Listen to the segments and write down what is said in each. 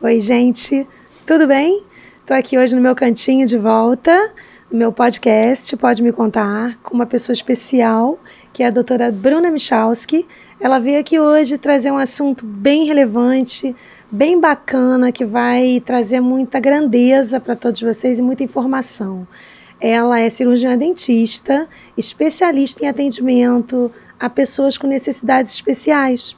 Oi, gente, tudo bem? Estou aqui hoje no meu cantinho de volta, no meu podcast Pode Me Contar, com uma pessoa especial, que é a doutora Bruna Michalski. Ela veio aqui hoje trazer um assunto bem relevante, bem bacana, que vai trazer muita grandeza para todos vocês e muita informação. Ela é cirurgiã dentista, especialista em atendimento a pessoas com necessidades especiais,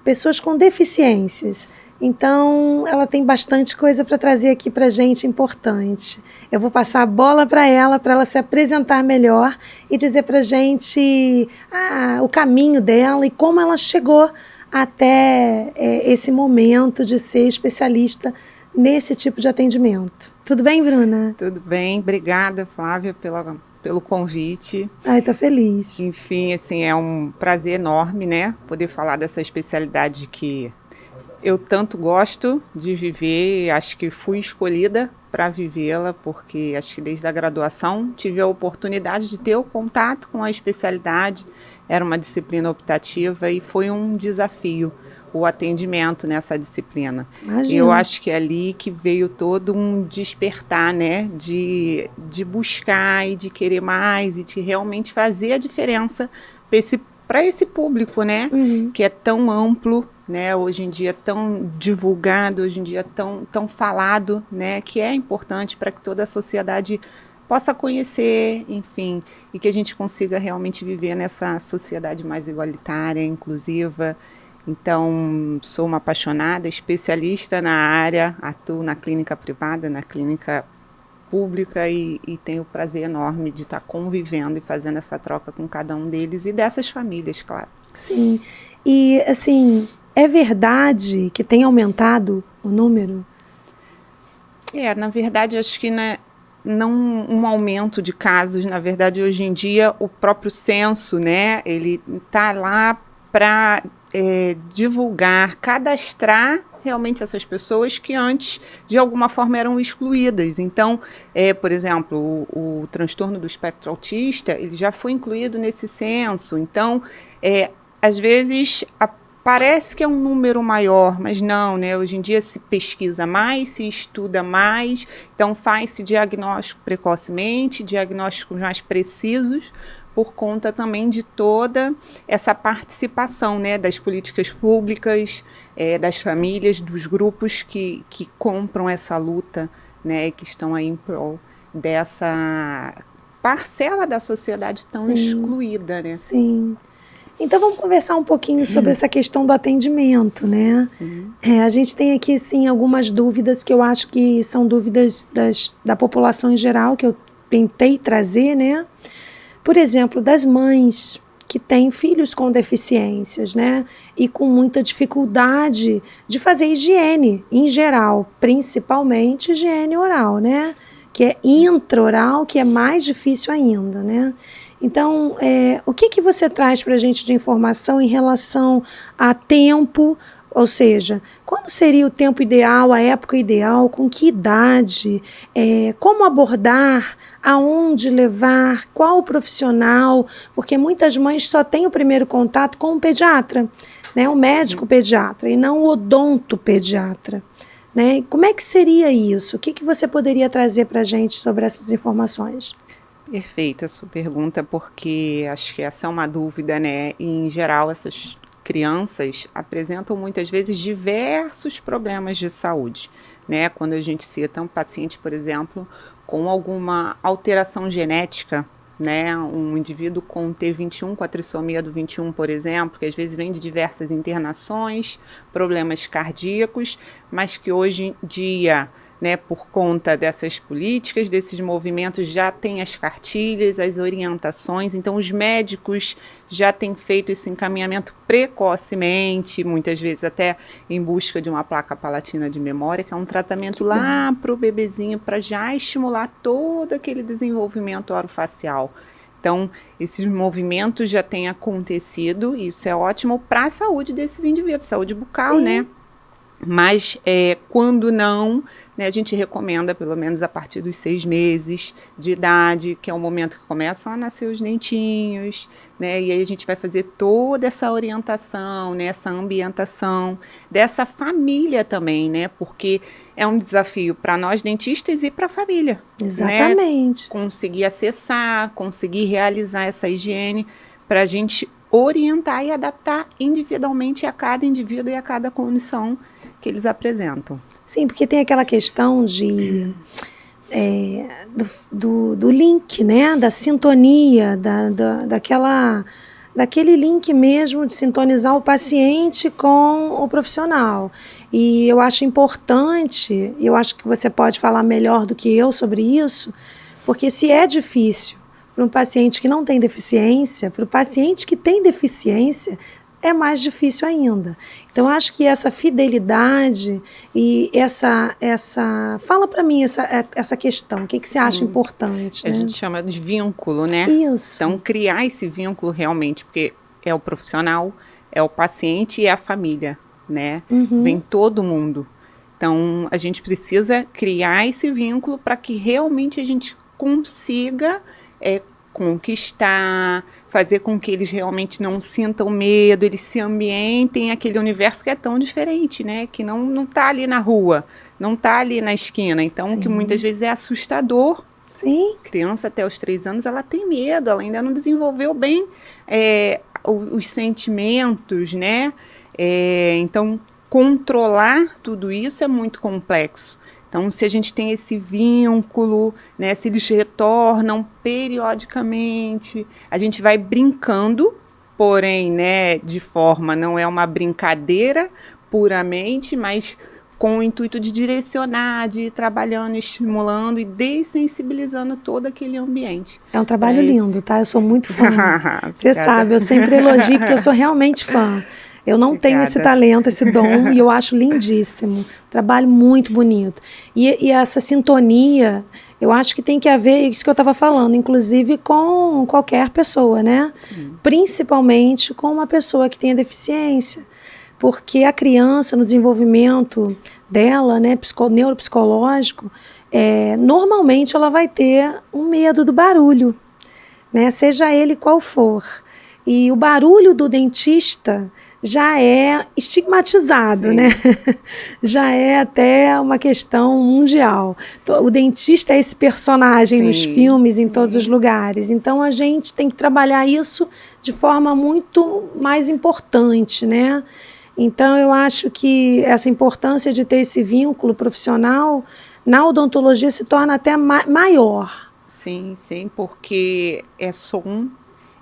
pessoas com deficiências. Então, ela tem bastante coisa para trazer aqui para a gente importante. Eu vou passar a bola para ela se apresentar melhor e dizer para a gente o caminho dela e como ela chegou até esse momento de ser especialista nesse tipo de atendimento. Tudo bem, Bruna? Tudo bem, obrigada, Flávia, pelo convite. Ai, tô feliz. Enfim, assim, é um prazer enorme, né, poder falar dessa especialidade que eu tanto gosto de viver. Acho que fui escolhida para vivê-la, porque acho que desde a graduação tive a oportunidade de ter o contato com a especialidade. Era uma disciplina optativa e foi um desafio o atendimento nessa disciplina. Imagina. Eu acho que é ali que veio todo um despertar, né, de buscar e de querer mais e de realmente fazer a diferença para esse público, né, que é tão amplo, né, hoje em dia tão divulgado, hoje em dia tão falado, né, que é importante para que toda a sociedade possa conhecer, enfim, e que a gente consiga realmente viver nessa sociedade mais igualitária, inclusiva. Então, sou uma apaixonada, especialista na área, atuo na clínica privada, na clínica pública e tenho o prazer enorme de estar convivendo e fazendo essa troca com cada um deles e dessas famílias, claro. Sim, e assim, é verdade que tem aumentado o número? Na verdade, acho que não um aumento de casos. Na verdade, hoje em dia, o próprio censo, né, ele está lá para divulgar, cadastrar realmente essas pessoas que antes, de alguma forma, eram excluídas. Então, por exemplo, o transtorno do espectro autista, ele já foi incluído nesse censo. Então, às vezes, parece que é um número maior, mas não, né? Hoje em dia se pesquisa mais, se estuda mais, então faz-se diagnóstico precocemente, diagnósticos mais precisos, por conta também de toda essa participação, né, das políticas públicas, das famílias, dos grupos que compram essa luta, né, que estão aí em prol dessa parcela da sociedade tão excluída, né? Sim. Então vamos conversar um pouquinho sobre essa questão do atendimento, né? Sim. A gente tem aqui, sim, algumas dúvidas que eu acho que são dúvidas da população em geral, que eu tentei trazer, né? Por exemplo, das mães que têm filhos com deficiências, né? E com muita dificuldade de fazer higiene em geral, principalmente higiene oral, né? Que é intraoral, que é mais difícil ainda, né? Então, o que você traz para a gente de informação em relação a tempo? Ou seja, quando seria o tempo ideal, a época ideal, com que idade, como abordar, aonde levar, qual profissional, porque muitas mães só têm o primeiro contato com o pediatra, né, o médico pediatra, e não o odontopediatra. Né? Como é que seria isso? O que você poderia trazer para a gente sobre essas informações? Perfeita a sua pergunta, porque acho que essa é uma dúvida, né? E, em geral, essas crianças apresentam muitas vezes diversos problemas de saúde, né? Quando a gente cita um paciente, por exemplo, com alguma alteração genética, né? Um indivíduo com T21, com a trissomia do 21, por exemplo, que às vezes vem de diversas internações, problemas cardíacos, mas que hoje em dia, né, por conta dessas políticas, desses movimentos, já tem as cartilhas, as orientações. Então os médicos já têm feito esse encaminhamento precocemente, muitas vezes até em busca de uma placa palatina de memória, que é um tratamento lá para o bebezinho, para já estimular todo aquele desenvolvimento orofacial. Então, esses movimentos já têm acontecido, e isso é ótimo para a saúde desses indivíduos, saúde bucal, Sim. né? Mas quando não, né, a gente recomenda pelo menos a partir dos 6 meses de idade, que é o momento que começam a nascer os dentinhos, né, e aí a gente vai fazer toda essa orientação, né, essa ambientação dessa família também, né, porque é um desafio para nós dentistas e para a família. Exatamente. Né, conseguir acessar, conseguir realizar essa higiene para a gente orientar e adaptar individualmente a cada indivíduo e a cada condição que eles apresentam. Sim, porque tem aquela questão do link, né? Da sintonia, daquele link mesmo de sintonizar o paciente com o profissional. E eu acho importante, eu acho que você pode falar melhor do que eu sobre isso, porque se é difícil para um paciente que não tem deficiência, para o paciente que tem deficiência, é mais difícil ainda. Então, acho que essa fidelidade e essa fala para mim essa questão, o que você acha importante? A né? gente chama de vínculo, né? Isso. Então, criar esse vínculo realmente, porque é o profissional, é o paciente e é a família, né? Vem todo mundo. Então, a gente precisa criar esse vínculo para que realmente a gente consiga conquistar, fazer com que eles realmente não sintam medo, eles se ambientem aquele universo que é tão diferente, né? Que não está ali na rua, não está ali na esquina. Então, Sim. que muitas vezes é assustador. Sim. Criança até os 3 anos, ela tem medo, ela ainda não desenvolveu bem os sentimentos, né? Então, controlar tudo isso é muito complexo. Então, se a gente tem esse vínculo, né, se eles retornam periodicamente, a gente vai brincando, porém, né, de forma, não é uma brincadeira puramente, mas com o intuito de direcionar, de ir trabalhando, estimulando e dessensibilizando todo aquele ambiente. É um trabalho lindo, tá? Eu sou muito fã. Você sabe, eu sempre elogio porque eu sou realmente fã. Eu não tenho esse talento, esse dom, e eu acho lindíssimo. Trabalho muito bonito. E essa sintonia, eu acho que tem que haver, isso que eu estava falando, inclusive com qualquer pessoa, né? Sim. Principalmente com uma pessoa que tenha deficiência. Porque a criança, no desenvolvimento dela, né, neuropsicológico, normalmente ela vai ter um medo do barulho, né? Seja ele qual for. E o barulho do dentista já é estigmatizado, Sim. né? Já é até uma questão mundial. O dentista é esse personagem Sim. nos filmes, em todos os lugares. Então, a gente tem que trabalhar isso de forma muito mais importante, né? Então, eu acho que essa importância de ter esse vínculo profissional na odontologia se torna até maior. Sim, sim, porque é som,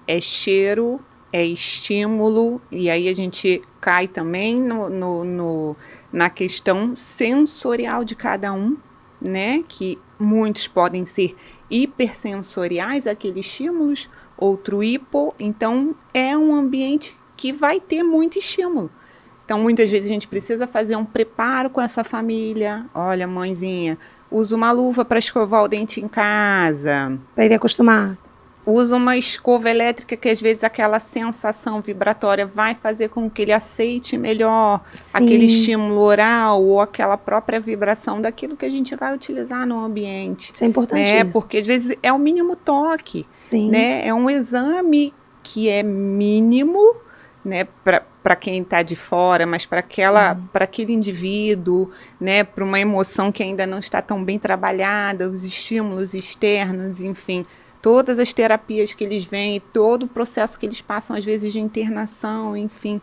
é cheiro, é estímulo, e aí a gente cai também na questão sensorial de cada um, né? Que muitos podem ser hipersensoriais, aqueles estímulos, outro hipo, então é um ambiente que vai ter muito estímulo. Então, muitas vezes a gente precisa fazer um preparo com essa família. Olha, mãezinha, usa uma luva para escovar o dente em casa. Para ele acostumar. Usa uma escova elétrica que às vezes aquela sensação vibratória vai fazer com que ele aceite melhor Sim. aquele estímulo oral ou aquela própria vibração daquilo que a gente vai utilizar no ambiente. Isso é importantíssimo. Né? Porque às vezes é o mínimo toque. Sim. Né? É um exame que é mínimo, né, para quem está de fora, mas para aquele indivíduo, né, para uma emoção que ainda não está tão bem trabalhada, os estímulos externos, enfim, todas as terapias que eles vêm, todo o processo que eles passam, às vezes, de internação, enfim,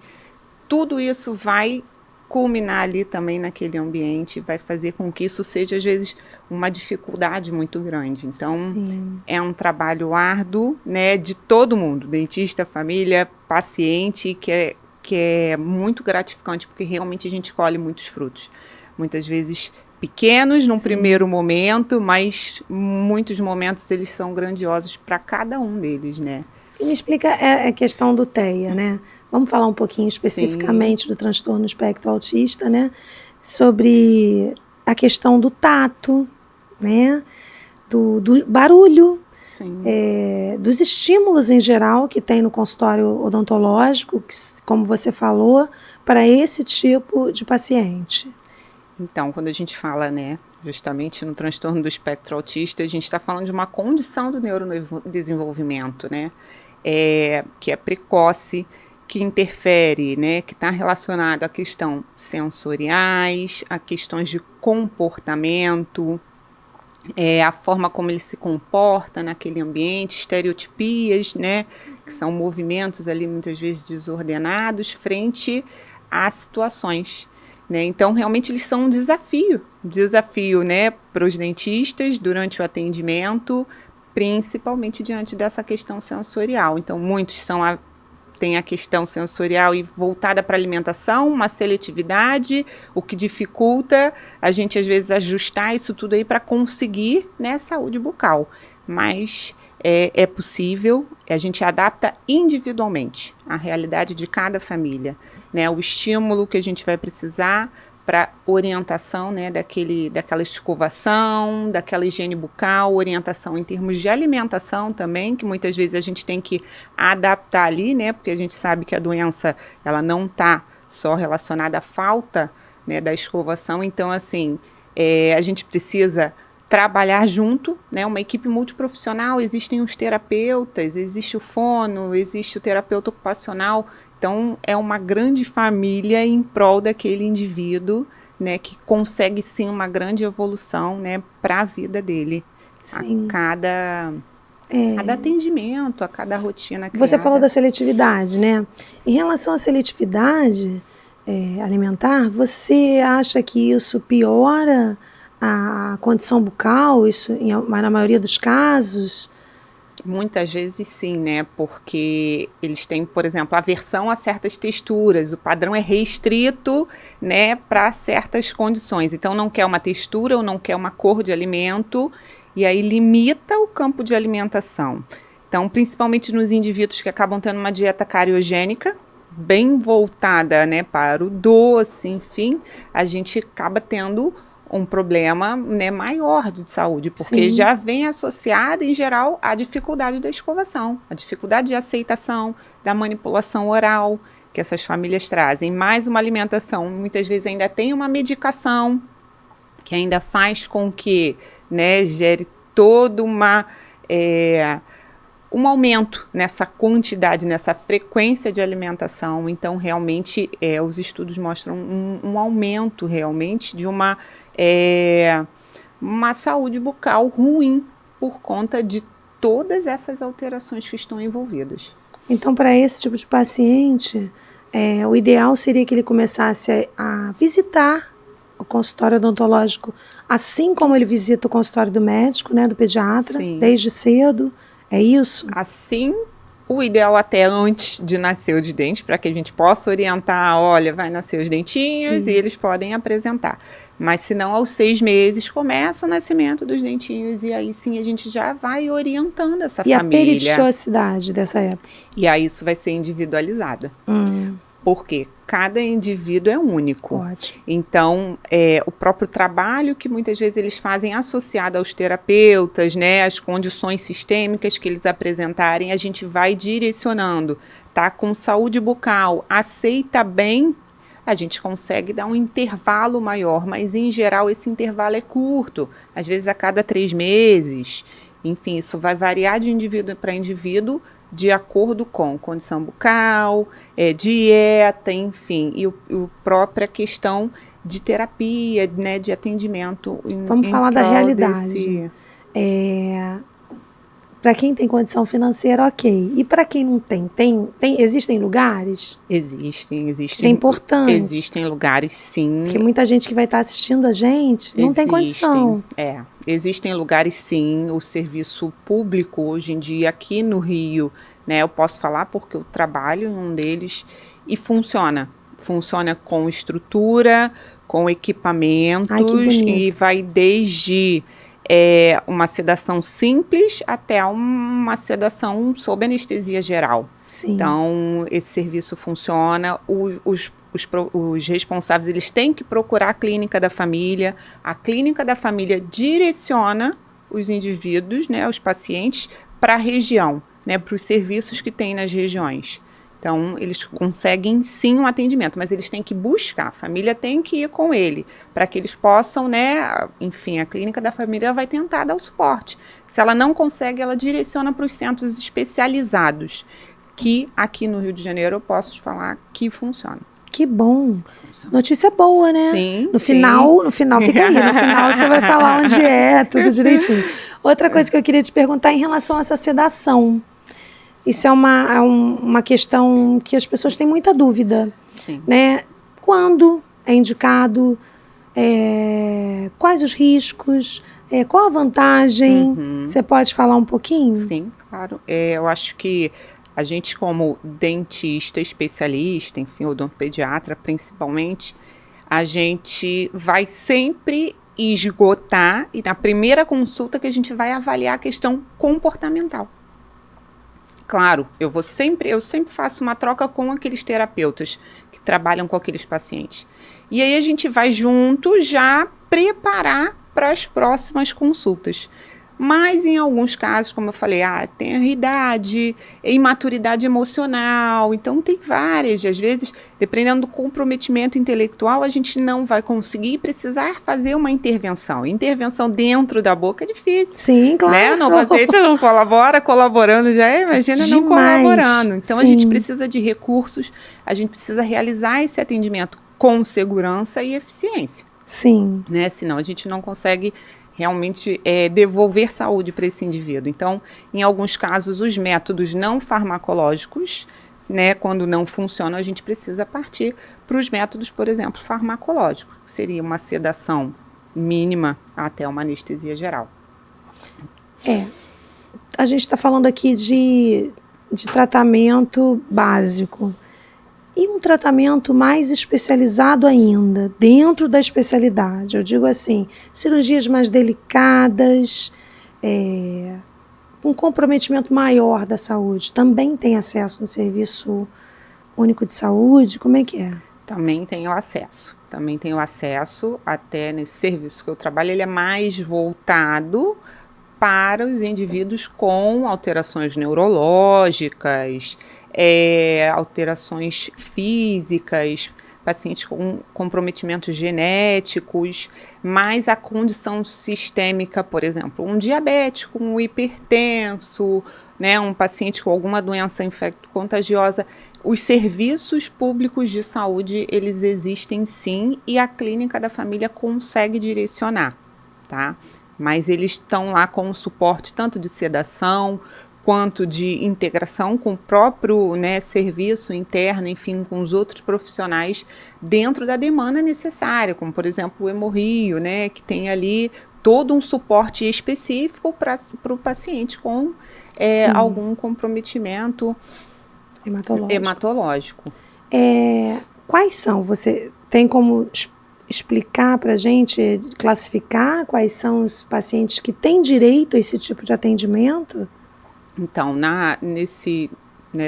tudo isso vai culminar ali também naquele ambiente, vai fazer com que isso seja, às vezes, uma dificuldade muito grande. Então, Sim. é um trabalho árduo, né, de todo mundo, dentista, família, paciente, que é muito gratificante, porque realmente a gente colhe muitos frutos. Muitas vezes pequenos num Sim. primeiro momento, mas muitos momentos eles são grandiosos para cada um deles, né? E me explica a questão do TEA, né? Vamos falar um pouquinho especificamente Sim. do transtorno espectro autista, né? Sobre a questão do tato, né? Do barulho. Sim. Dos estímulos em geral que tem no consultório odontológico, que, como você falou, para esse tipo de paciente. Então, quando a gente fala, né, justamente no transtorno do espectro autista, a gente está falando de uma condição do neurodesenvolvimento, né, que é precoce, que interfere, né, que está relacionado a questões sensoriais, a questões de comportamento, a forma como ele se comporta naquele ambiente, estereotipias, né, que são movimentos ali muitas vezes desordenados frente a situações, né? Então realmente eles são um desafio, né, para os dentistas durante o atendimento, principalmente diante dessa questão sensorial. Então muitos tem a questão sensorial e voltada para a alimentação, uma seletividade, o que dificulta a gente, às vezes, ajustar isso tudo aí para conseguir, né, saúde bucal. Mas é possível, a gente adapta individualmente à realidade de cada família, né, o estímulo que a gente vai precisar para orientação, né, daquela escovação, daquela higiene bucal, orientação em termos de alimentação também, que muitas vezes a gente tem que adaptar ali, né, porque a gente sabe que a doença ela não está só relacionada à falta, né, da escovação, então assim, a gente precisa trabalhar junto, né, uma equipe multiprofissional, existem os terapeutas, existe o fono, existe o terapeuta ocupacional. Então, é uma grande família em prol daquele indivíduo, né, que consegue sim uma grande evolução, né, para a vida dele. Sim. A cada atendimento, a cada rotina criada. Você falou da seletividade, né? Em relação à seletividade alimentar, você acha que isso piora a condição bucal, isso na maioria dos casos? Muitas vezes sim, né? Porque eles têm, por exemplo, aversão a certas texturas. O padrão é restrito, né, para certas condições. Então, não quer uma textura ou não quer uma cor de alimento, e aí limita o campo de alimentação. Então, principalmente nos indivíduos que acabam tendo uma dieta cariogênica, bem voltada, né, para o doce, enfim, a gente acaba tendo um problema, né, maior de saúde, porque Sim. já vem associado, em geral, à dificuldade da escovação, a dificuldade de aceitação, da manipulação oral, que essas famílias trazem. Mais uma alimentação, muitas vezes ainda tem uma medicação, que ainda faz com que, né, gere todo um aumento nessa quantidade, nessa frequência de alimentação. Então, realmente, os estudos mostram um aumento, realmente, de uma saúde bucal ruim por conta de todas essas alterações que estão envolvidas. Então, para esse tipo de paciente, o ideal seria que ele começasse a visitar o consultório odontológico, assim como ele visita o consultório do médico, né, do pediatra, Sim. desde cedo. É isso? Assim, o ideal até antes de nascer os dentes, para que a gente possa orientar, olha, vai nascer os dentinhos. Isso. E eles podem apresentar. Mas se não, aos 6 meses começa o nascimento dos dentinhos e aí sim a gente já vai orientando essa família. E a periodiciosidade dessa época? E aí isso vai ser individualizada. Porque cada indivíduo é único. Ótimo. Então, o próprio trabalho que muitas vezes eles fazem associado aos terapeutas, né, as condições sistêmicas que eles apresentarem, a gente vai direcionando. Tá com saúde bucal, aceita bem, a gente consegue dar um intervalo maior, mas em geral esse intervalo é curto, às vezes a cada 3 meses. Enfim, isso vai variar de indivíduo para indivíduo, de acordo com condição bucal, dieta, enfim, e a própria questão de terapia, né, de atendimento. Vamos falar da realidade. Para quem tem condição financeira, ok. E para quem não tem, existem lugares? Existem. Isso é importante. Existem lugares, sim. Porque muita gente que vai estar assistindo a gente não tem condição. Existem lugares, sim. O serviço público, hoje em dia, aqui no Rio, né, eu posso falar porque eu trabalho em um deles e funciona. Funciona com estrutura, com equipamentos. Ai, que bonito. E vai desde uma sedação simples até uma sedação sob anestesia geral. Sim. Então, esse serviço funciona. Os responsáveis, eles têm que procurar a clínica da família. A clínica da família direciona os indivíduos, né, os pacientes, para a região, né, para os serviços que tem nas regiões. Então, eles conseguem sim um atendimento, mas eles têm que buscar, a família tem que ir com ele, para que eles possam, né, enfim, a clínica da família vai tentar dar o suporte. Se ela não consegue, ela direciona para os centros especializados, que aqui no Rio de Janeiro eu posso te falar que funciona. Que bom. Notícia boa, né? Sim, no final fica aí. No final você vai falar onde é, tudo direitinho. Outra coisa que eu queria te perguntar em relação a essa sedação. Isso é uma questão que as pessoas têm muita dúvida. Sim. Né? Quando é indicado? Quais os riscos? Qual a vantagem? Você pode falar um pouquinho? Sim, claro. Eu acho que a gente, como dentista, especialista, enfim, odontopediatra principalmente, a gente vai sempre esgotar, e na primeira consulta que a gente vai avaliar a questão comportamental. Claro, eu sempre faço uma troca com aqueles terapeutas que trabalham com aqueles pacientes. E aí a gente vai junto já preparar para as próximas consultas. Mas em alguns casos, como eu falei, tem a idade, imaturidade emocional, então tem várias. Às vezes, dependendo do comprometimento intelectual, a gente não vai conseguir precisar fazer uma intervenção. Intervenção dentro da boca é difícil. Sim, claro. Né? No paciente não colabora, colaborando já imagina não colaborando. Então, a gente precisa de recursos, a gente precisa realizar esse atendimento com segurança e eficiência. Sim. Né? Senão a gente não consegue realmente devolver saúde para esse indivíduo. Então, em alguns casos, os métodos não farmacológicos, né, quando não funcionam, a gente precisa partir para os métodos, por exemplo, farmacológicos, que seria uma sedação mínima até uma anestesia geral. A gente está falando aqui de tratamento básico. E um tratamento mais especializado ainda, dentro da especialidade. Eu digo assim, cirurgias mais delicadas, um comprometimento maior da saúde. Também tem acesso no Serviço Único de Saúde? Como é que é? Também tenho acesso. Até nesse serviço que eu trabalho, ele é mais voltado para os indivíduos com alterações neurológicas, alterações físicas, pacientes com comprometimentos genéticos, mas a condição sistêmica, por exemplo, um diabético, um hipertenso, né, um paciente com alguma doença infecto-contagiosa, os serviços públicos de saúde, eles existem sim, e a clínica da família consegue direcionar, tá? Mas eles estão lá com o suporte tanto de sedação, quanto de integração com o próprio, né, serviço interno, enfim, com os outros profissionais dentro da demanda necessária, como, por exemplo, o Hemorrio, né, que tem ali todo um suporte específico para o paciente com algum comprometimento hematológico. Quais são? Você tem como explicar para a gente, classificar quais são os pacientes que têm direito a esse tipo de atendimento? Então,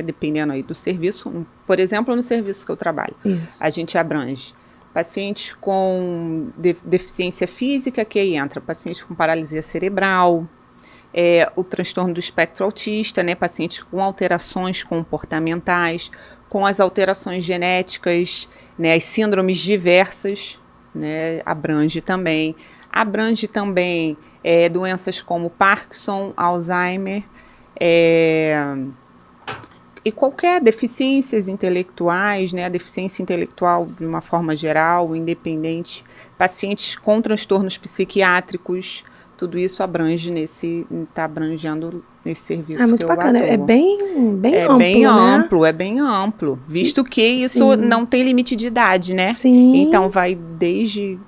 dependendo aí do serviço, por exemplo, no serviço que eu trabalho, a gente abrange pacientes com deficiência física, que aí entra pacientes com paralisia cerebral, o transtorno do espectro autista, né, pacientes com alterações comportamentais, com as alterações genéticas, né, as síndromes diversas, né, abrange também doenças como Parkinson, Alzheimer, e qualquer deficiências intelectuais, né, a deficiência intelectual de uma forma geral, independente, pacientes com transtornos psiquiátricos, tudo isso está abrangendo nesse serviço muito que eu bacana. atuo. É bem amplo, É bem amplo, visto que isso não tem limite de idade, né? Sim. Então vai desde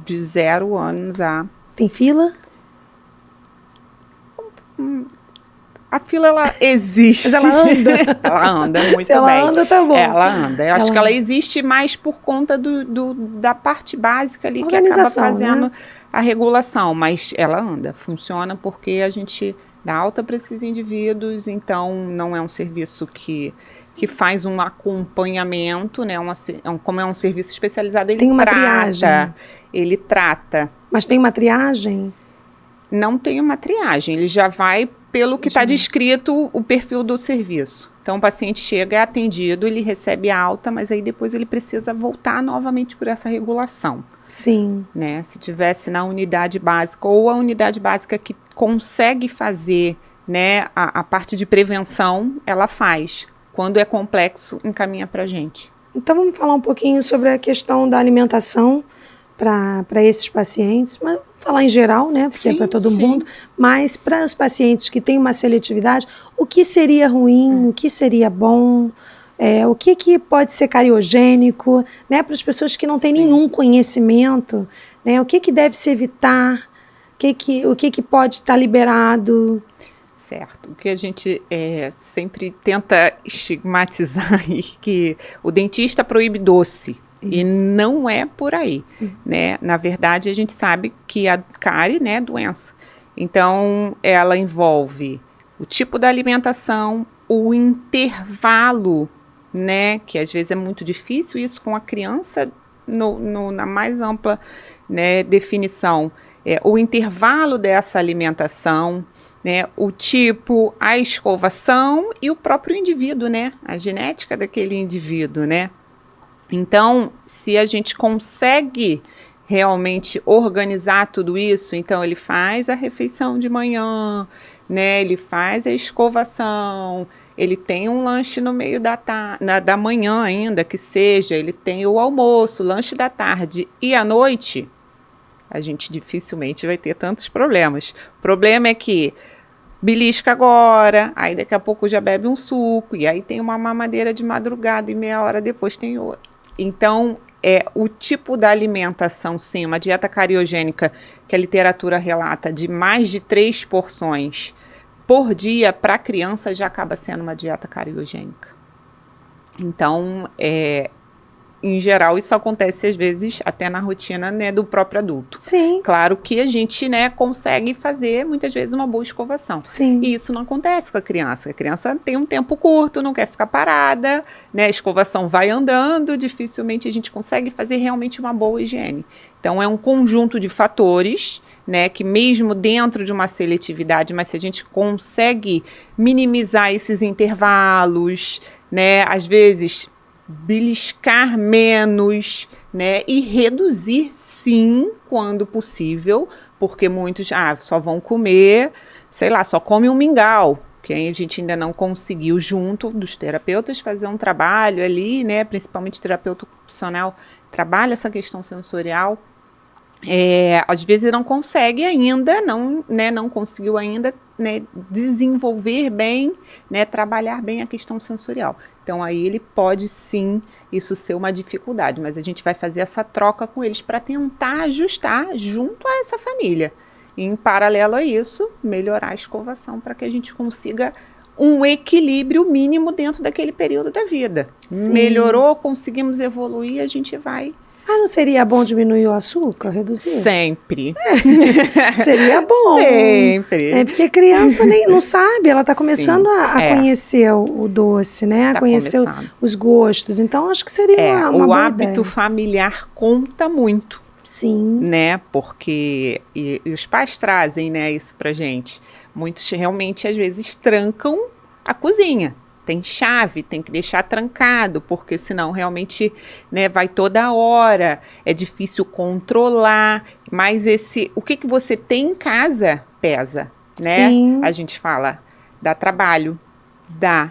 de 0 anos a... Tem fila? A fila, ela existe. Mas ela anda. Ela anda muito bem. Se ela anda, tá bom. Ela anda. Eu acho que ela existe mais por conta da parte básica ali que acaba fazendo, né, a regulação. Mas ela anda. Funciona porque a gente dá alta para esses indivíduos. Então, não é um serviço que faz um acompanhamento, né? Como é um serviço especializado, ele tem uma triagem. Ele trata. Mas tem uma triagem? Não tem uma triagem, ele já vai pelo que está descrito o perfil do serviço. Então, o paciente chega, é atendido, ele recebe alta, mas aí depois ele precisa voltar novamente por essa regulação. Sim. Né? Se tivesse na unidade básica, ou a unidade básica que consegue fazer, né, a parte de prevenção, ela faz. Quando é complexo, encaminha para a gente. Então, vamos falar um pouquinho sobre a questão da alimentação para esses pacientes, mas falar em geral, né, porque é para todo mundo, mas para os pacientes que têm uma seletividade, o que seria ruim, o que seria bom, o que pode ser cariogênico, né, para as pessoas que não têm nenhum conhecimento, né, o que deve se evitar, o que pode estar liberado. Certo. O que a gente sempre tenta estigmatizar é que o dentista proíbe doce. Isso. E não é por aí, né? Na verdade, a gente sabe que a cárie, né, é doença. Então, ela envolve o tipo da alimentação, o intervalo, né? Que às vezes é muito difícil isso com a criança na mais ampla, né, definição. O intervalo dessa alimentação, né, o tipo, a escovação e o próprio indivíduo, né? A genética daquele indivíduo, né? Então, se a gente consegue realmente organizar tudo isso, então ele faz a refeição de manhã, né? Ele faz a escovação, ele tem um lanche no meio da manhã ainda, que seja, ele tem o almoço, o lanche da tarde e à noite, a gente dificilmente vai ter tantos problemas. O problema é que belisca agora, aí daqui a pouco já bebe um suco, e aí tem uma mamadeira de madrugada e meia hora depois tem outra. Então, o tipo da alimentação, sim, uma dieta cariogênica que a literatura relata de mais de 3 porções por dia para a criança já acaba sendo uma dieta cariogênica. Então, em geral, isso acontece às vezes até na rotina, né, do próprio adulto. Sim. Claro que a gente, né, consegue fazer muitas vezes uma boa escovação. Sim. E isso não acontece com a criança. A criança tem um tempo curto, não quer ficar parada, né, a escovação vai andando, dificilmente a gente consegue fazer realmente uma boa higiene. Então, é um conjunto de fatores, né, que mesmo dentro de uma seletividade, mas se a gente consegue minimizar esses intervalos, né, às vezes beliscar menos, né, e reduzir sim, quando possível, porque muitos só vão comer, sei lá, só come um mingau, que a gente ainda não conseguiu junto dos terapeutas fazer um trabalho ali, né, principalmente terapeuta ocupacional, trabalha essa questão sensorial. Às vezes não consegue ainda, não conseguiu ainda, né, desenvolver bem, né, trabalhar bem a questão sensorial. Então, aí ele pode sim, isso ser uma dificuldade, mas a gente vai fazer essa troca com eles para tentar ajustar junto a essa família. E, em paralelo a isso, melhorar a escovação para que a gente consiga um equilíbrio mínimo dentro daquele período da vida. Sim. Melhorou, conseguimos evoluir, a gente vai... não seria bom diminuir o açúcar, reduzir? Sempre. Seria bom. Sempre. Porque a criança nem não sabe, ela está começando a conhecer o doce, né? A conhecer os gostos. Então, acho que seria uma boa ideia. O hábito familiar conta muito. Sim. Né? Porque e os pais trazem, né, isso pra gente. Muitos realmente, às vezes, trancam a cozinha. Tem chave, tem que deixar trancado, porque senão realmente, né, vai toda hora, é difícil controlar, mas o que você tem em casa pesa, né? Sim. A gente fala, dá trabalho,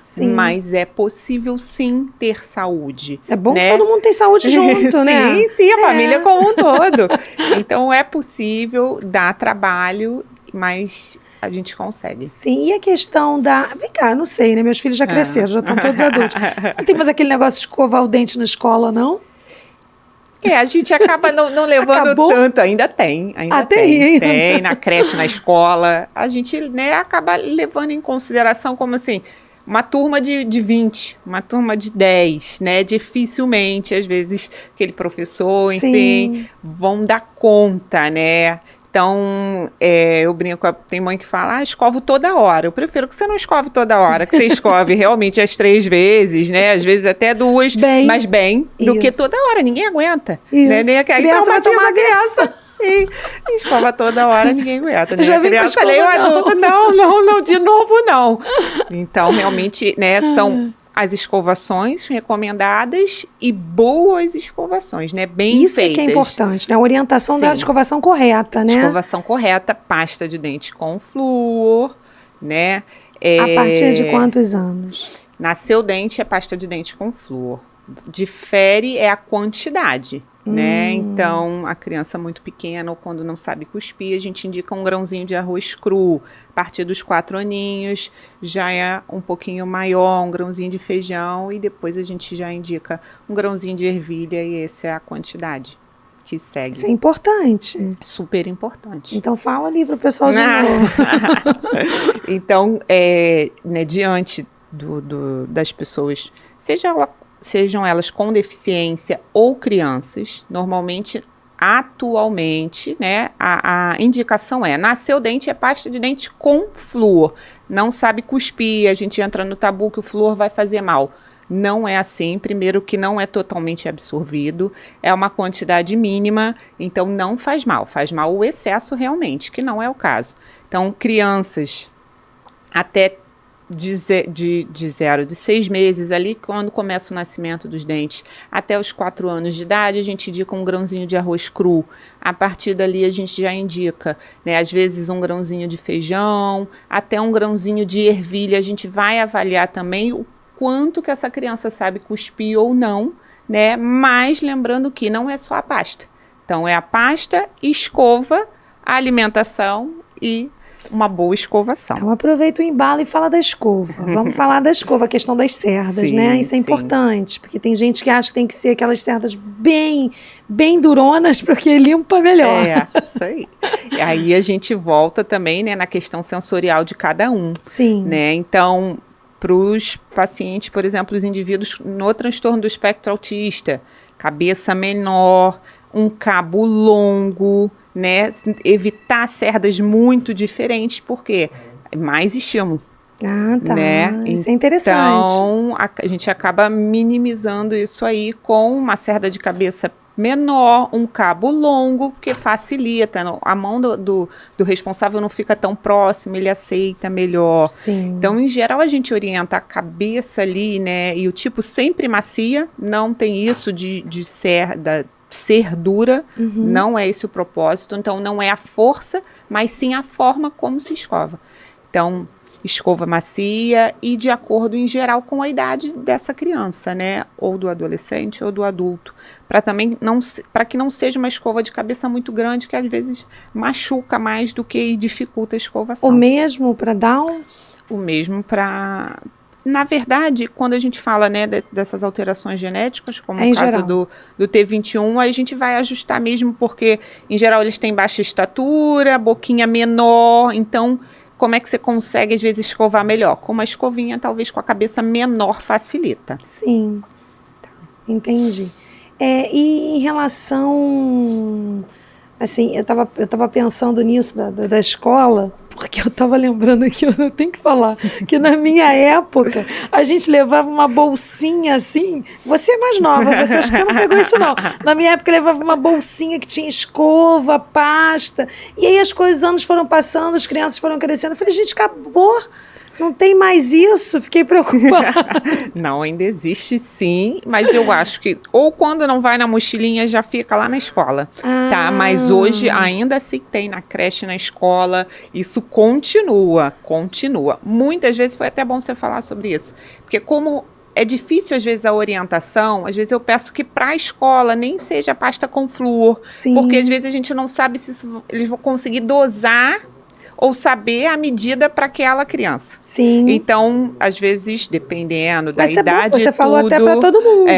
sim, mas é possível sim ter saúde. É bom, né? Que todo mundo tem saúde junto, né? Sim, a família como um todo. Então é possível, dá trabalho, mas... a gente consegue. Sim, e a questão da... Vem cá, não sei, né? Meus filhos já cresceram, já estão todos adultos. Não tem mais aquele negócio de escovar o dente na escola, não? A gente acaba não levando tanto. Ainda tem. Tem, na creche, na escola. A gente, né, acaba levando em consideração como assim, uma turma de 20, uma turma de 10, né? Dificilmente, às vezes, aquele professor, enfim, vão dar conta, né? Então, eu brinco, tem mãe que fala, escovo toda hora. Eu prefiro que você não escove toda hora, que você escove realmente as 3 vezes, né? Às vezes até 2, mas bem, do que toda hora. Ninguém aguenta. Isso. Né? Nem a criança vai tomar criança. E escova toda hora, ninguém aguenta. Nem Já a vem com criança, escova, nem o não. adulto. Não, de novo não. Então, realmente, né, são as escovações recomendadas e boas escovações, né, bem Isso feitas. que é importante, né? A orientação da Sim. escovação correta, né? Escovação correta, pasta de dente com flúor, né? A partir de quantos anos? Nasceu dente é pasta de dente com flúor. Difere é a quantidade, né? Então, a criança muito pequena ou quando não sabe cuspir, a gente indica um grãozinho de arroz cru. A partir dos 4 aninhos, já é um pouquinho maior, um grãozinho de feijão. E depois a gente já indica um grãozinho de ervilha e essa é a quantidade que segue. Isso é importante. Super importante. Então fala ali para o pessoal de novo. Então, né, diante das pessoas, sejam elas com deficiência ou crianças, normalmente, atualmente, né, a indicação nasceu dente é pasta de dente com flúor. Não sabe cuspir, a gente entra no tabu que o flúor vai fazer mal. Não é assim, primeiro que não é totalmente absorvido, é uma quantidade mínima, então não faz mal o excesso realmente, que não é o caso. Então, crianças até de 6 meses ali, quando começa o nascimento dos dentes, até os 4 anos de idade, a gente indica um grãozinho de arroz cru. A partir dali a gente já indica, né, às vezes um grãozinho de feijão, até um grãozinho de ervilha. A gente vai avaliar também o quanto que essa criança sabe cuspir ou não, né? Mas lembrando que não é só a pasta. Então, é a pasta, escova, a alimentação e uma boa escovação. Então, aproveita o embalo e fala da escova. Vamos falar da escova, a questão das cerdas, Sim, né? Isso é sim. importante, porque tem gente que acha que tem que ser aquelas cerdas bem duronas, porque limpa melhor. Isso aí. E aí a gente volta também, né, na questão sensorial de cada um. Sim. Né? Então, para os pacientes, por exemplo, os indivíduos no transtorno do espectro autista, cabeça menor, um cabo longo, né? Evitar cerdas muito diferentes, porque é mais estímulo. Ah, tá. Né? Isso é interessante. Então, a gente acaba minimizando isso aí com uma cerda de cabeça menor, um cabo longo, porque facilita. A mão do responsável não fica tão próxima, ele aceita melhor. Sim. Então, em geral, a gente orienta a cabeça ali, né? E o tipo sempre macia, não tem isso de cerda ser dura, não é esse o propósito. Então, não é a força, mas sim a forma como se escova. Então, escova macia e de acordo, em geral, com a idade dessa criança, né? Ou do adolescente ou do adulto. Para que não seja uma escova de cabeça muito grande, que às vezes machuca mais do que dificulta a escovação. O mesmo para Down? O mesmo para... Na verdade, quando a gente fala, né, dessas alterações genéticas, como o caso do T21, aí a gente vai ajustar mesmo, porque, em geral, eles têm baixa estatura, boquinha menor, então... Como é que você consegue, às vezes, escovar melhor? Com uma escovinha, talvez com a cabeça menor, facilita. Sim, entendi. E em relação... Assim, eu tava pensando nisso da escola, porque eu tava lembrando aqui, eu tenho que falar, que na minha época, a gente levava uma bolsinha assim, você é mais nova, acho que você não pegou isso não. Na minha época, eu levava uma bolsinha que tinha escova, pasta, e aí os anos foram passando, as crianças foram crescendo, eu falei, gente, acabou, não tem mais isso, fiquei preocupada. Não, ainda existe sim, mas eu acho que ou quando não vai na mochilinha já fica lá na escola, tá? Mas hoje ainda assim tem na creche, na escola, isso continua. Muitas vezes foi até bom você falar sobre isso, porque como é difícil às vezes a orientação, às vezes eu peço que para a escola nem seja pasta com flúor, Sim. porque às vezes a gente não sabe se eles vão conseguir dosar ou saber a medida para aquela criança. Sim. Então, às vezes, dependendo da idade, você falou até para todo mundo.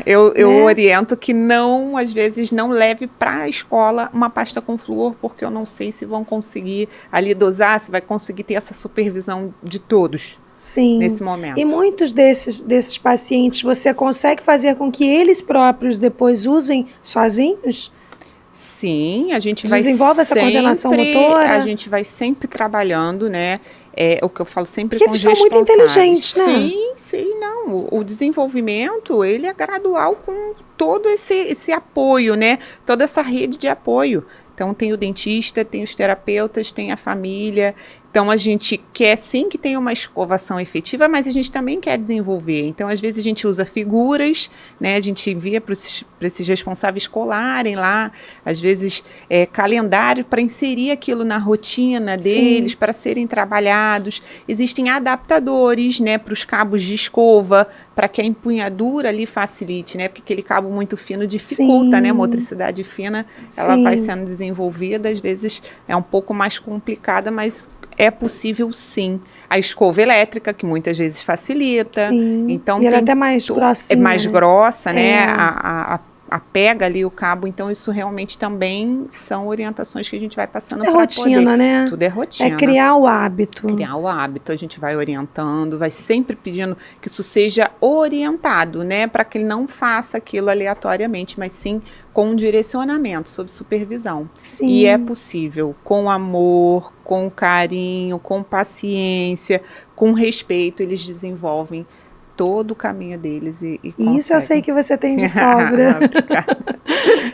Eu oriento que não, às vezes, não leve para a escola uma pasta com flúor, porque eu não sei se vão conseguir ali dosar, se vai conseguir ter essa supervisão de todos. Sim. Nesse momento. E muitos desses pacientes, você consegue fazer com que eles próprios depois usem sozinhos? Sim, a gente vai desenvolve essa coordenação motora. A gente vai sempre trabalhando, né? É o que eu falo sempre porque com os eles são muito inteligentes, né? Sim, não. O desenvolvimento, ele é gradual com todo esse apoio, né? Toda essa rede de apoio. Então tem o dentista, tem os terapeutas, tem a família. Então a gente quer sim que tenha uma escovação efetiva, mas a gente também quer desenvolver. Então às vezes a gente usa figuras, né? A gente envia para esses responsáveis colarem lá, às vezes calendário para inserir aquilo na rotina deles, para serem trabalhados. Existem adaptadores, né, para os cabos de escova, para que a empunhadura ali facilite, né? Porque aquele cabo muito fino dificulta, né? A motricidade fina, ela vai sendo desenvolvida, às vezes é um pouco mais complicada, mas é possível sim. A escova elétrica, que muitas vezes facilita. Sim. Então, e ela é até mais grossinha. É mais grossa, né? A pega ali o cabo, então isso realmente também são orientações que a gente vai passando para rotina, poder. Né? Tudo é rotina. É criar o hábito. Criar o hábito, a gente vai orientando, vai sempre pedindo que isso seja orientado, né? Para que ele não faça aquilo aleatoriamente, mas sim com um direcionamento, sob supervisão. Sim. E é possível, com amor, com carinho, com paciência, com respeito, eles desenvolvem todo o caminho deles e isso eu sei que você tem de sogra. Obrigada.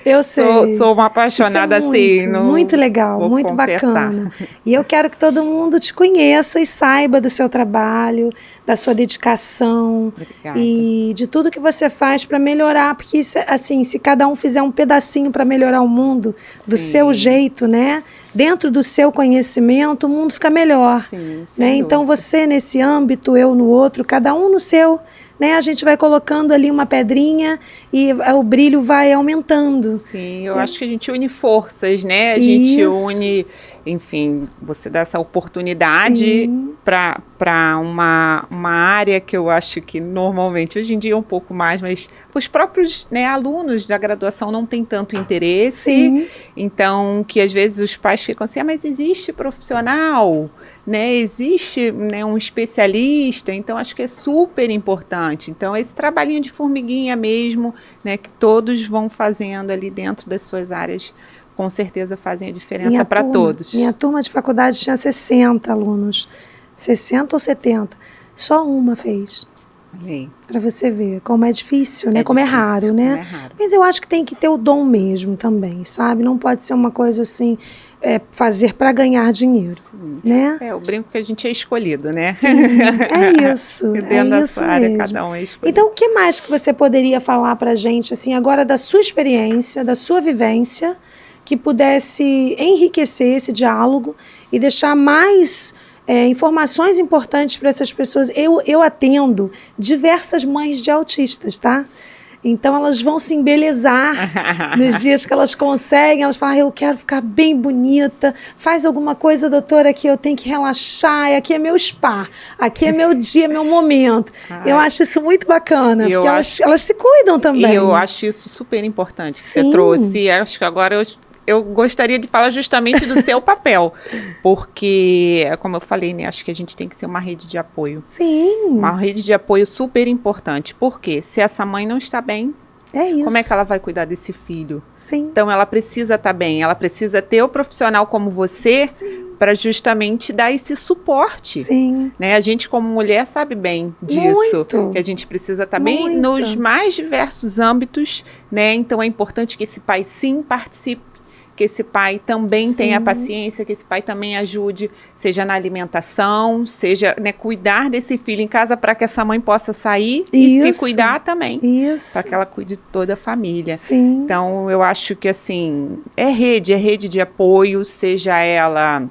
Eu sei. Sou uma apaixonada assim. Muito legal, muito bacana. E eu quero que todo mundo te conheça e saiba do seu trabalho, da sua dedicação. Obrigada. E de tudo que você faz para melhorar, porque assim, se cada um fizer um pedacinho para melhorar o mundo do seu jeito, né? Dentro do seu conhecimento, o mundo fica melhor. Sim, né? Então, você nesse âmbito, eu no outro, cada um no seu. Né? A gente vai colocando ali uma pedrinha e o brilho vai aumentando. Sim, eu acho que a gente une forças, né? A gente une, enfim, você dá essa oportunidade para uma área que eu acho que normalmente, hoje em dia um pouco mais, mas os próprios, né, alunos da graduação não têm tanto interesse. Sim. Então, que às vezes os pais ficam assim, mas existe profissional, né? Existe, né, um especialista, então acho que é super importante. Então, esse trabalhinho de formiguinha mesmo, né, que todos vão fazendo ali dentro das suas áreas, com certeza fazem a diferença para todos. Minha turma de faculdade tinha 60 alunos, 60 ou 70, só uma fez. Para você ver como é difícil, né? Como é raro, né? Mas eu acho que tem que ter o dom mesmo também, sabe? Não pode ser uma coisa assim, fazer para ganhar dinheiro, né? Eu brinco que a gente é escolhido, né? Sim, é isso. Dentro da sua área, cada um é escolhido. Então, o que mais que você poderia falar para a gente, assim, agora da sua experiência, da sua vivência, que pudesse enriquecer esse diálogo e deixar mais informações importantes para essas pessoas? Eu atendo diversas mães de autistas, tá? Então, elas vão se embelezar nos dias que elas conseguem. Elas falam, eu quero ficar bem bonita. Faz alguma coisa, doutora, que eu tenho que relaxar. Aqui é meu spa. Aqui é meu dia, meu momento. Eu acho isso muito bacana, porque elas se cuidam também. E eu acho isso super importante que você trouxe. Acho que agora eu gostaria de falar justamente do seu papel, porque, como eu falei, né, acho que a gente tem que ser uma rede de apoio. Sim. Uma rede de apoio super importante, porque se essa mãe não está bem, como é que ela vai cuidar desse filho? Sim. Então, ela precisa estar bem, ela precisa ter o profissional como você para justamente dar esse suporte. Sim. Né? A gente, como mulher, sabe bem disso. Muito. Que a gente precisa estar bem nos mais diversos âmbitos, né? Então, é importante que esse pai, sim, participe, que esse pai também tenha paciência, que esse pai também ajude, seja na alimentação, seja, né, cuidar desse filho em casa para que essa mãe possa sair e se cuidar também. Para que ela cuide de toda a família. Sim. Então, eu acho que, assim, é rede de apoio, seja ela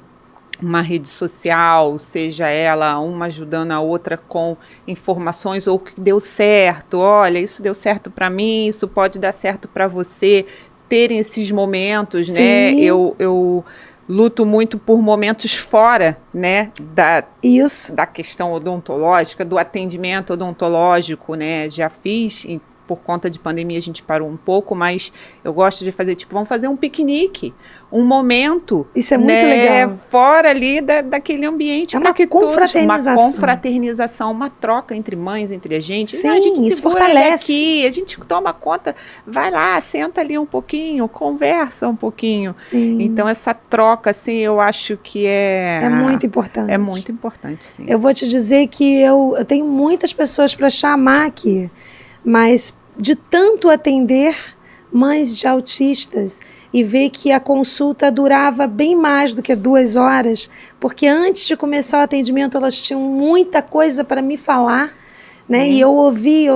uma rede social, seja ela uma ajudando a outra com informações ou que deu certo, olha, isso deu certo para mim, isso pode dar certo para você. Terem esses momentos, né? Eu luto muito por momentos fora, né? Da questão odontológica, do atendimento odontológico, né? Já fiz, por conta de pandemia a gente parou um pouco, mas eu gosto de fazer, tipo, vamos fazer um piquenique, um momento. Isso é muito legal. Fora ali daquele ambiente. É uma confraternização. Uma confraternização, uma troca entre mães, entre a gente. Sim, a gente isso fortalece. Aqui, a gente toma conta, vai lá, senta ali um pouquinho, conversa um pouquinho. Sim. Então, essa troca, assim, eu acho que é muito importante. É muito importante, sim. Eu vou te dizer que eu tenho muitas pessoas para chamar aqui, mas de tanto atender, mães de autistas e ver que a consulta durava bem mais do que 2 horas, porque antes de começar o atendimento elas tinham muita coisa para me falar, né? E eu ouvi,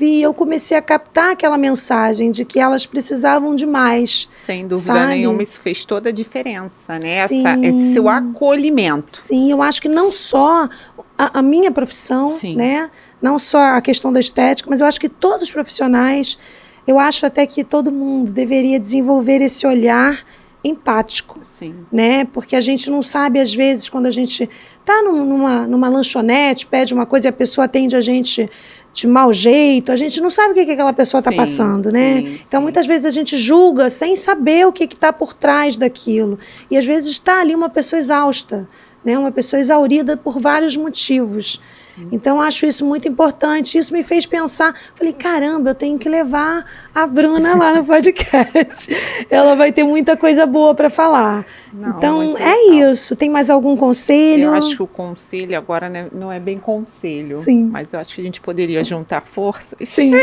e eu comecei a captar aquela mensagem de que elas precisavam de mais. Sem dúvida sabe? nenhuma, isso fez toda a diferença, né? Sim. Esse seu acolhimento. Sim, eu acho que não só a minha profissão, Sim. né? Não só a questão da estética, mas eu acho que todos os profissionais, eu acho até que todo mundo deveria desenvolver esse olhar empático, Sim. né? Porque a gente não sabe, às vezes, quando a gente está numa lanchonete, pede uma coisa e a pessoa atende a gente de mau jeito, a gente não sabe o que aquela pessoa está passando, né? Então, muitas vezes a gente julga sem saber o que está por trás daquilo. E, às vezes, está ali uma pessoa exausta, né? Uma pessoa exaurida por vários motivos. Então, acho isso muito importante. Isso me fez pensar, falei, caramba, eu tenho que levar a Bruna lá no podcast. Ela vai ter muita coisa boa para falar. Não, então, é isso. Tem mais algum conselho? Eu acho que o conselho agora, né, não é bem conselho, Sim. mas eu acho que a gente poderia juntar forças Sim.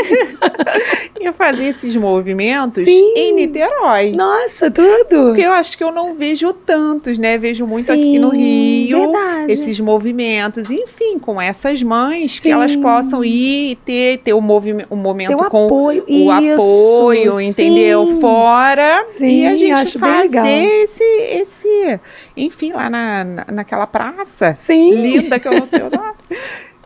e fazer esses movimentos Sim. em Niterói. Nossa, tudo! Porque eu acho que eu não vejo tantos, né? Vejo muito Sim, aqui no Rio, verdade. esses movimentos, enfim, com essas mães, Sim. que elas possam ir e ter o momento Ter o com apoio. o apoio, Isso, entendeu? sim. Fora, Sim, e a gente acho bem legal. fazer enfim, lá naquela praça Sim. linda que eu não sei o nome.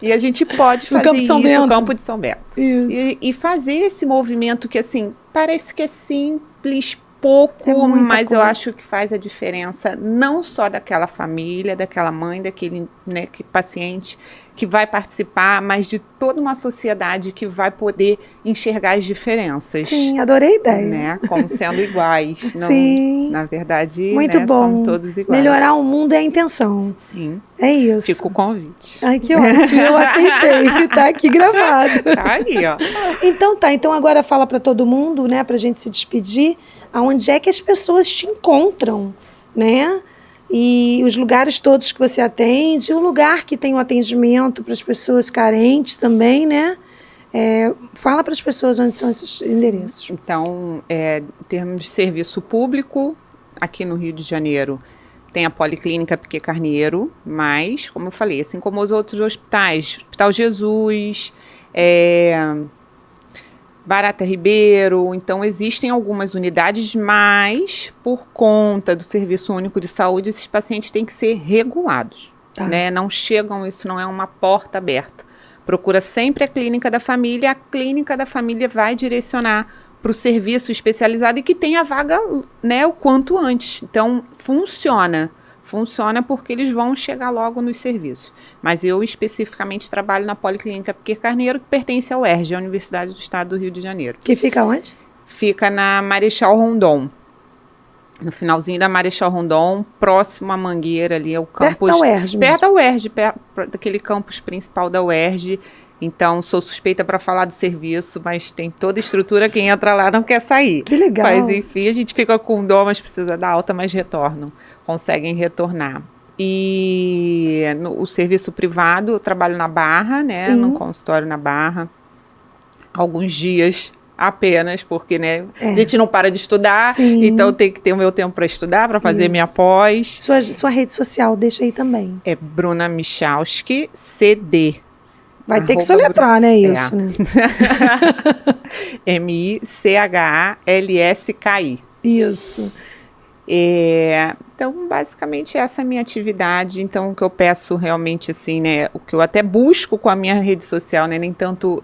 E a gente pode fazer Campo de São isso, Bento. o Campo de São Bento. Isso. E fazer esse movimento que, assim, parece que é simples, pouco, É muita mas coisa. eu acho que faz a diferença não só daquela família, daquela mãe, daquele, né, que paciente que vai participar, mas de toda uma sociedade que vai poder enxergar as diferenças. Sim, adorei a ideia. Né, como sendo iguais. Sim. Na verdade, Muito né, bom. somos todos iguais. Melhorar o mundo é a intenção. Sim. É isso. Fica o convite. Ai, que ótimo. Eu aceitei. Tá aqui gravado. Tá aí, ó. Então tá. Então agora fala para todo mundo, né, pra gente se despedir, aonde é que as pessoas te encontram, né? E os lugares todos que você atende, o lugar que tem o atendimento para as pessoas carentes também, né? Fala para as pessoas onde são esses endereços. Então, em termos de serviço público, aqui no Rio de Janeiro, tem a Policlínica Piquet Carneiro, mas, como eu falei, assim como os outros hospitais, Hospital Jesus, Barata Ribeiro, então existem algumas unidades, mas por conta do Serviço Único de Saúde, esses pacientes têm que ser regulados, Tá. né? Não chegam, isso não é uma porta aberta. Procura sempre a clínica da família vai direcionar para o serviço especializado e que tenha vaga, né, o quanto antes. Então, funciona porque eles vão chegar logo nos serviços. Mas eu especificamente trabalho na Policlínica Piquet Carneiro, que pertence ao UERJ, a Universidade do Estado do Rio de Janeiro. Que fica onde? Fica na Marechal Rondon. No finalzinho da Marechal Rondon, próximo à Mangueira, ali é o campus. Perto da UERJ mesmo. Perto da UERJ, perto daquele campus principal da UERJ. Então, sou suspeita para falar do serviço, mas tem toda a estrutura, quem entra lá não quer sair. Que legal. Mas, enfim, a gente fica com dó, mas precisa dar alta, mas retornam. Conseguem retornar. E o serviço privado, eu trabalho na Barra, né? Sim. No consultório na Barra. Alguns dias apenas, porque, né, a gente não para de estudar, Sim. então tem que ter o meu tempo para estudar, para fazer Isso. minha pós. Sua rede social, deixa aí também. É Bruna Michalski, CD. Vai ter que soletrar, né, isso, né? MICHALSKI. Isso. Então, basicamente, essa é a minha atividade. Então, o que eu peço realmente, assim, né, o que eu até busco com a minha rede social, né, nem tanto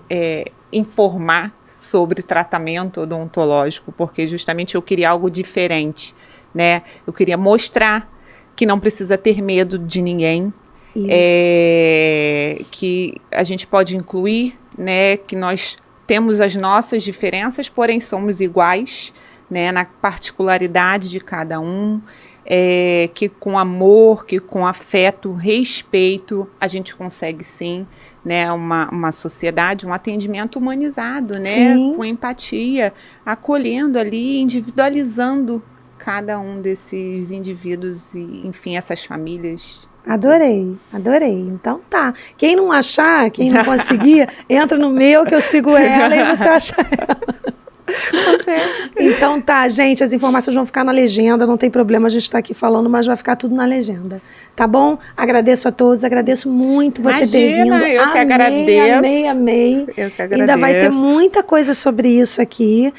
informar sobre tratamento odontológico, porque justamente eu queria algo diferente, né? Eu queria mostrar que não precisa ter medo de ninguém, que a gente pode incluir, né, que nós temos as nossas diferenças, porém somos iguais, né, na particularidade de cada um, que com amor, que com afeto, respeito, a gente consegue sim, né, uma sociedade, um atendimento humanizado, né, Sim. com empatia, acolhendo ali, individualizando cada um desses indivíduos e, enfim, essas famílias. Adorei. Então tá. Quem não achar, quem não conseguir, entra no meu que eu sigo ela e você acha ela. Então tá, gente, as informações vão ficar na legenda, não tem problema a gente estar aqui falando, mas vai ficar tudo na legenda, tá bom? Agradeço a todos, agradeço muito você ter vindo. Eu que agradeço. Amei. Eu que agradeço. Ainda vai ter muita coisa sobre isso aqui.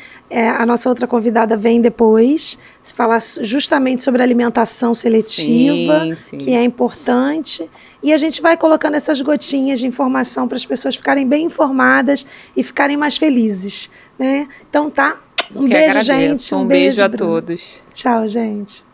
A nossa outra convidada vem depois, falar justamente sobre alimentação seletiva, sim. que é importante. E a gente vai colocando essas gotinhas de informação para as pessoas ficarem bem informadas e ficarem mais felizes, né? Então tá. Um beijo, gente. Um beijo a Bruno. todos. Tchau, gente.